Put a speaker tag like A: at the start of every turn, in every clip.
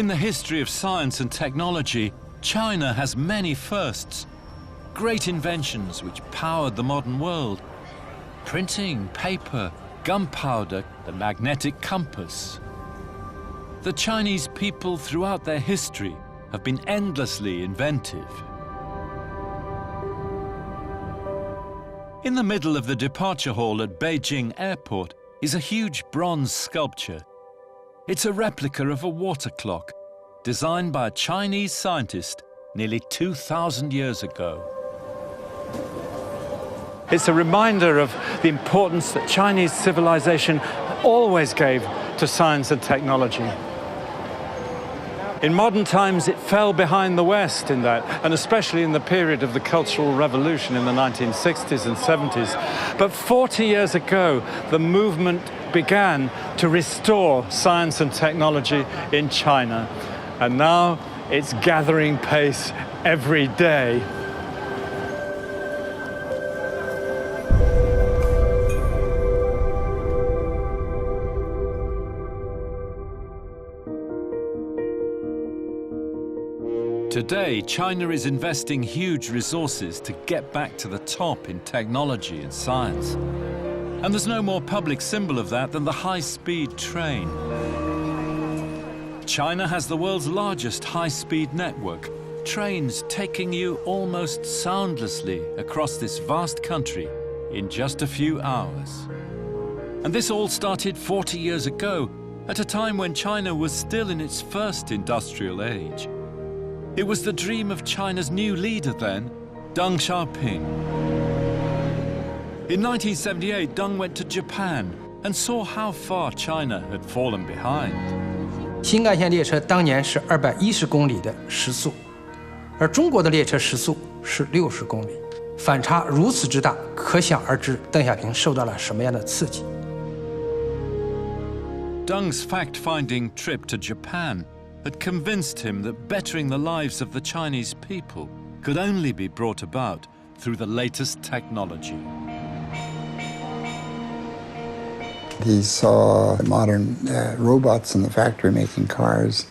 A: In the history of science and technology, China has many firsts. Great inventions which powered the modern world. Printing, paper, gunpowder, the magnetic compass. The Chinese people throughout their history have been endlessly inventive. In the middle of the departure hall at Beijing Airport is a huge bronze sculpture. It's a replica of a water clock, designed by a Chinese scientist nearly 2,000 years ago. It's a reminder of the importance that Chinese civilization always gave to science and technology. In modern times, it fell behind the West in that, and especially in the period of the Cultural Revolution in the 1960s and 70s. But 40 years ago, the movement began to restore science and technology in China. And now it's gathering pace every day. Today, China is investing huge resources to get back to the top in technology and science. And there's no more public symbol of that than the high-speed train. China has the world's largest high-speed network, trains taking you almost soundlessly across this vast country in just a few hours. And this all started 40 years ago, at a time when China was still in its first industrial age. It was the dream of China's new leader then, Deng Xiaoping. In 1978, Deng went to Japan and saw how far China had fallen behind.
B: 新干线列车当年是210公里的时速，而中国的列车时速是60公里，反差如此之大，可想而知邓小平受到了什么样的刺激。
A: Deng's fact-finding trip to Japan had convinced him that bettering the lives of the Chinese people could only be brought about through the latest technology.
C: He saw modern robots in the factory making cars.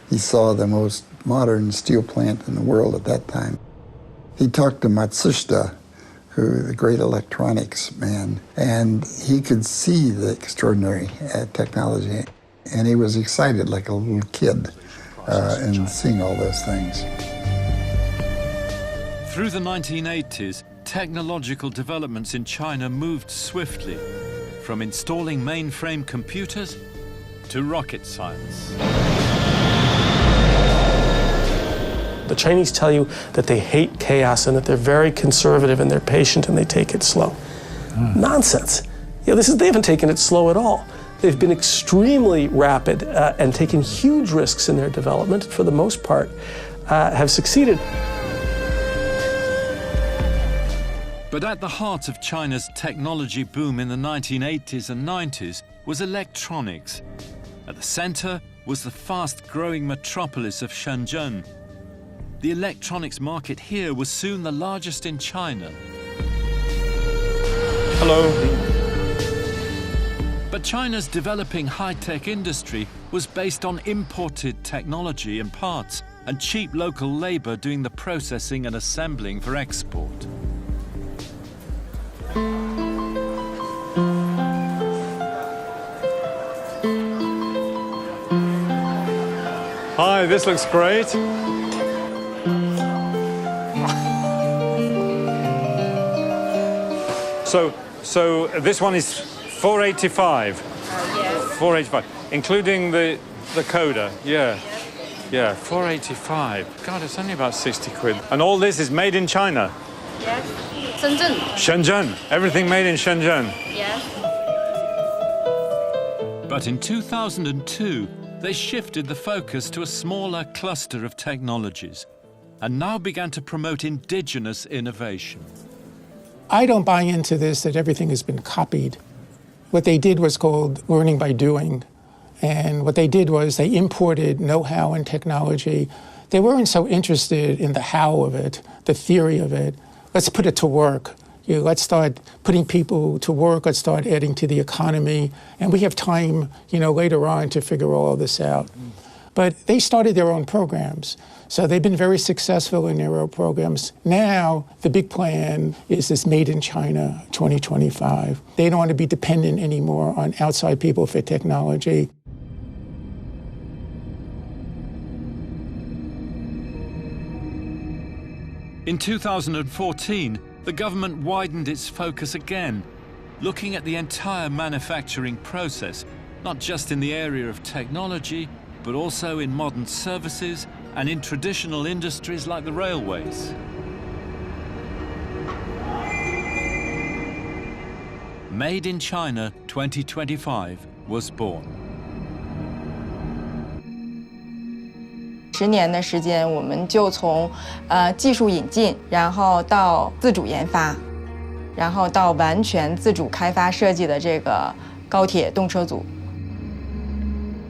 C: He saw the most modern steel plant in the world at that time. He talked to Matsushita, who the great electronics man, and he could see the extraordinary technology. And he was excited like a little kid in seeing all those things.
A: Through the 1980s, technological developments in China moved swiftly, from installing mainframe computers to rocket science.
D: The Chinese tell you that they hate chaos and that they're very conservative and they're patient and they take it slow. Nonsense. You know, they haven't taken it slow at all. They've been extremely rapid and taken huge risks in their development, for the most part, have succeeded.
A: But at the heart of China's technology boom in the 1980s and 90s was electronics. At the center was the fast-growing metropolis of Shenzhen. The electronics market here was soon the largest in China.
D: Hello.
A: But China's developing high-tech industry was based on imported technology and parts, and cheap local labor doing the processing and assembling for export.
E: Hi, this looks great. So this one is 485.
F: Yes.
E: 485, including the coder. Yeah. Yeah, 485. God, it's only about 60 quid. And all this is made in China.
F: Yes. Shenzhen.
E: Shenzhen. Everything made in Shenzhen.
F: Yes.
A: But in 2002, they shifted the focus to a smaller cluster of technologies and now began to promote indigenous innovation.
G: I don't buy into this that everything has been copied. What they did was called learning by doing. And what they did was they imported know-how and technology. They weren't so interested in the how of it, the theory of it. Let's put it to work. Let's start putting people to work. Let's start adding to the economy. And we have time, later on to figure all this out. But they started their own programs. So they've been very successful in their own programs. Now, the big plan is this Made in China 2025. They don't want to be dependent anymore on outside people for technology.
A: In 2014, the government widened its focus again, looking at the entire manufacturing process, not just in the area of technology, but also in modern services and in traditional industries like the railways. Made in China 2025 was born.
H: 10年的时间，我们就从技术引进，然后到自主研发，然后到完全自主开发设计的这个高铁动车组。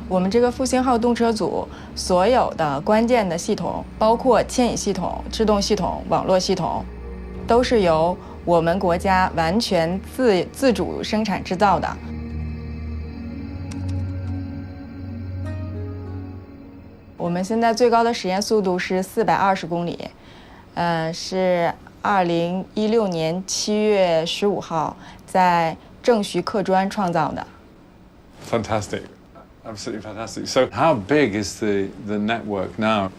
H: 我们这个复兴号动车组所有的关键的系统，包括牵引系统、制动系统、网络系统，都是由我们国家完全自主生产制造的。 我们现在最高的实验速度是420公里，是2016年7月15号在正徐客专创造的。
E: Fantastic, absolutely fantastic. So how big is the network now?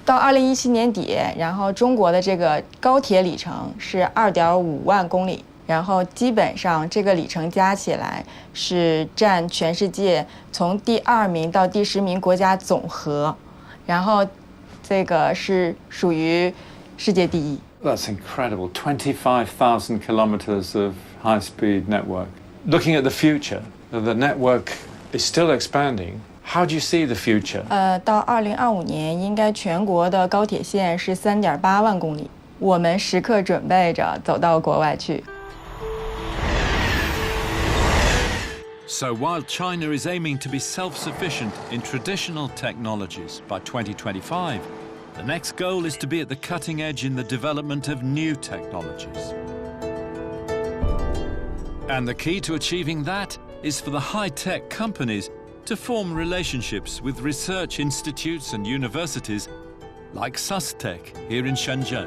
H: 到2017年底，然后中国的这个高铁里程是2.5万公里，然后基本上这个里程加起来是占全世界从第2名到第10名国家总和，然后这个是属于世界第一。
E: That's incredible. 25,000 kilometers of high-speed network. Looking at the future, the network is still expanding. How do you see the future?
H: 到2025年，应该全国的高铁线是3.8万公里。我们时刻准备着走到国外去。
A: So while China is aiming to be self-sufficient in traditional technologies by 2025, the next goal is to be at the cutting edge in the development of new technologies. And the key to achieving that is for the high-tech companies to form relationships with research institutes and universities like SUSTech here in Shenzhen.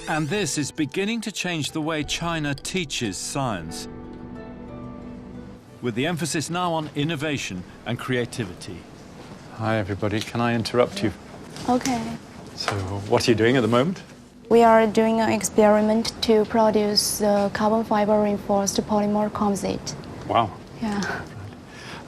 A: And this is beginning to change the way China teaches science, with the emphasis now on innovation and creativity.
E: Hi, everybody. Can I interrupt you?
I: Okay.
E: So what are you doing at the moment?
I: We are doing an experiment to produce carbon fiber reinforced polymer composite.
E: Wow.
I: Yeah.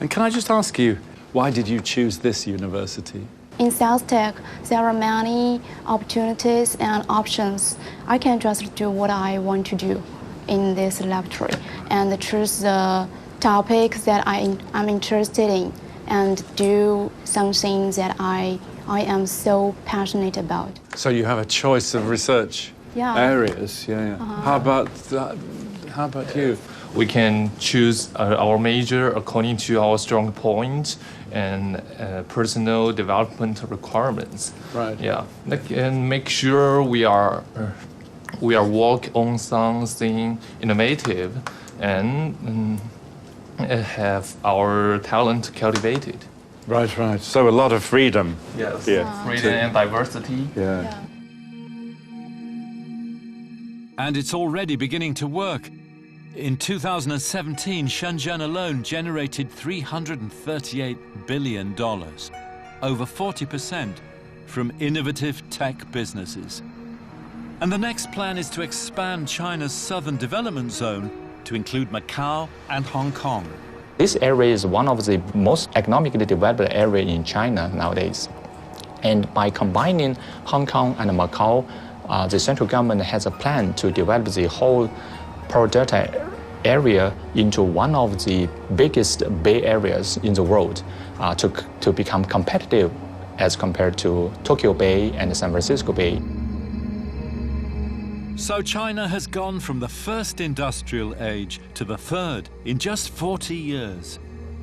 E: And can I just ask you, why did you choose this university?
I: In SUSTech, there are many opportunities and options. I can just do what I want to do in this laboratory and choose the topics that I'm interested in and do something that I am so passionate about.
E: So you have a choice of research areas. Yeah. How about you?
J: We can choose our major according to our strong point and personal development requirements.
E: Right.
J: Yeah, and make sure we are work on something innovative and have our talent cultivated.
E: Right, right. So a lot of freedom.
J: Yes.
E: Yeah.
J: Freedom and diversity.
E: Yeah.
A: And it's already beginning to work. In 2017, Shenzhen alone generated $338 billion, over 40% from innovative tech businesses. And the next plan is to expand China's Southern Development Zone to include Macau and Hong Kong.
K: This area is one of the most economically developed areas in China nowadays. And by combining Hong Kong and Macau, the central government has a plan to develop the whole Pearl Delta area into one of the biggest bay areas in the world to become competitive as compared to Tokyo Bay and San Francisco Bay.
A: So China has gone from the first industrial age to the third in just 40 years.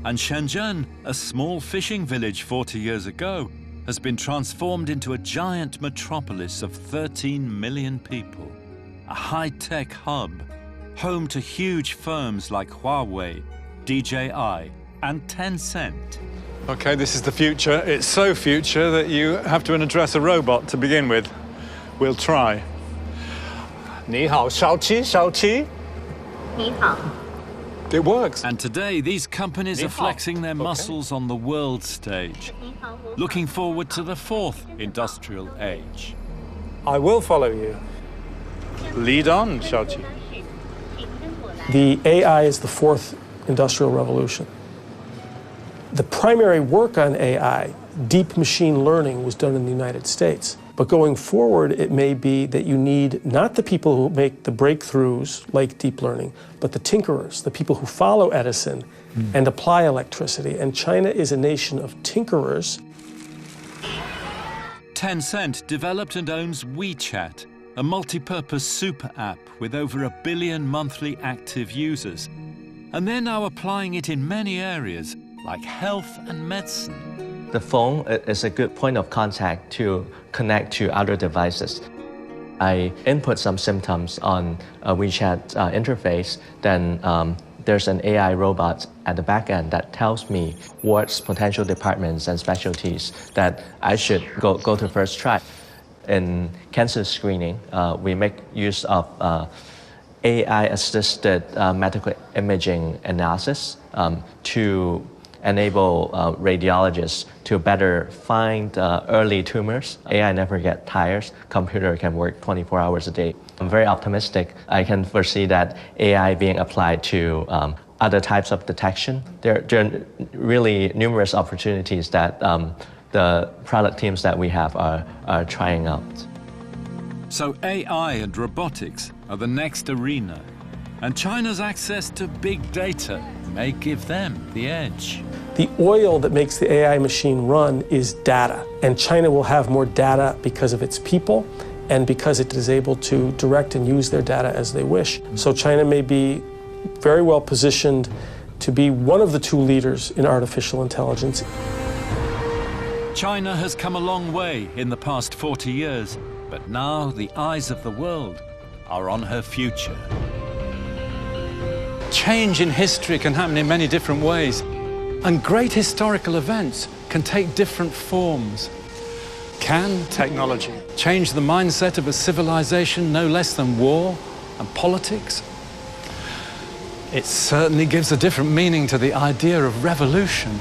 A: And Shenzhen, a small fishing village 40 years ago, has been transformed into a giant metropolis of 13 million people, a high-tech hub, home to huge firms like Huawei, DJI, and Tencent.
E: Okay, this is the future. It's so future that you have to address a robot to begin with. We'll try. 你好，小七，小七。
F: 你好。
E: It works.
A: And today, these companies are flexing their muscles on the world stage, looking forward to the fourth industrial age.
D: I will follow you.
E: Lead on, Xiaoqi.
D: The AI is the fourth industrial revolution. The primary work on AI, deep machine learning, was done in the United States. But going forward, it may be that you need not the people who make the breakthroughs like deep learning, but the tinkerers, the people who follow Edison and apply electricity. And China is a nation of tinkerers.
A: Tencent developed and owns WeChat, a multi-purpose super app with over 1 billion monthly active users. And they're now applying it in many areas, like health and medicine.
L: The phone is a good point of contact to connect to other devices. I input some symptoms on a WeChat interface, then there's an AI robot at the back end that tells me what potential departments and specialties that I should go to first try. In cancer screening, we make use of AI-assisted medical imaging analysis to enable radiologists to better find early tumors. AI never gets tired. Computer can work 24 hours a day. I'm very optimistic. I can foresee that AI being applied to other types of detection. There are really numerous opportunities that the product teams that we have are trying out.
A: So AI and robotics are the next arena, and China's access to big data may give them the edge.
D: The oil that makes the AI machine run is data, and China will have more data because of its people and because it is able to direct and use their data as they wish. So China may be very well positioned to be one of the two leaders in artificial intelligence.
A: China has come a long way in the past 40 years, but now the eyes of the world are on her future.
E: Change in history can happen in many different ways, and great historical events can take different forms. Can technology change the mindset of a civilization no less than war and politics? It certainly gives a different meaning to the idea of revolution.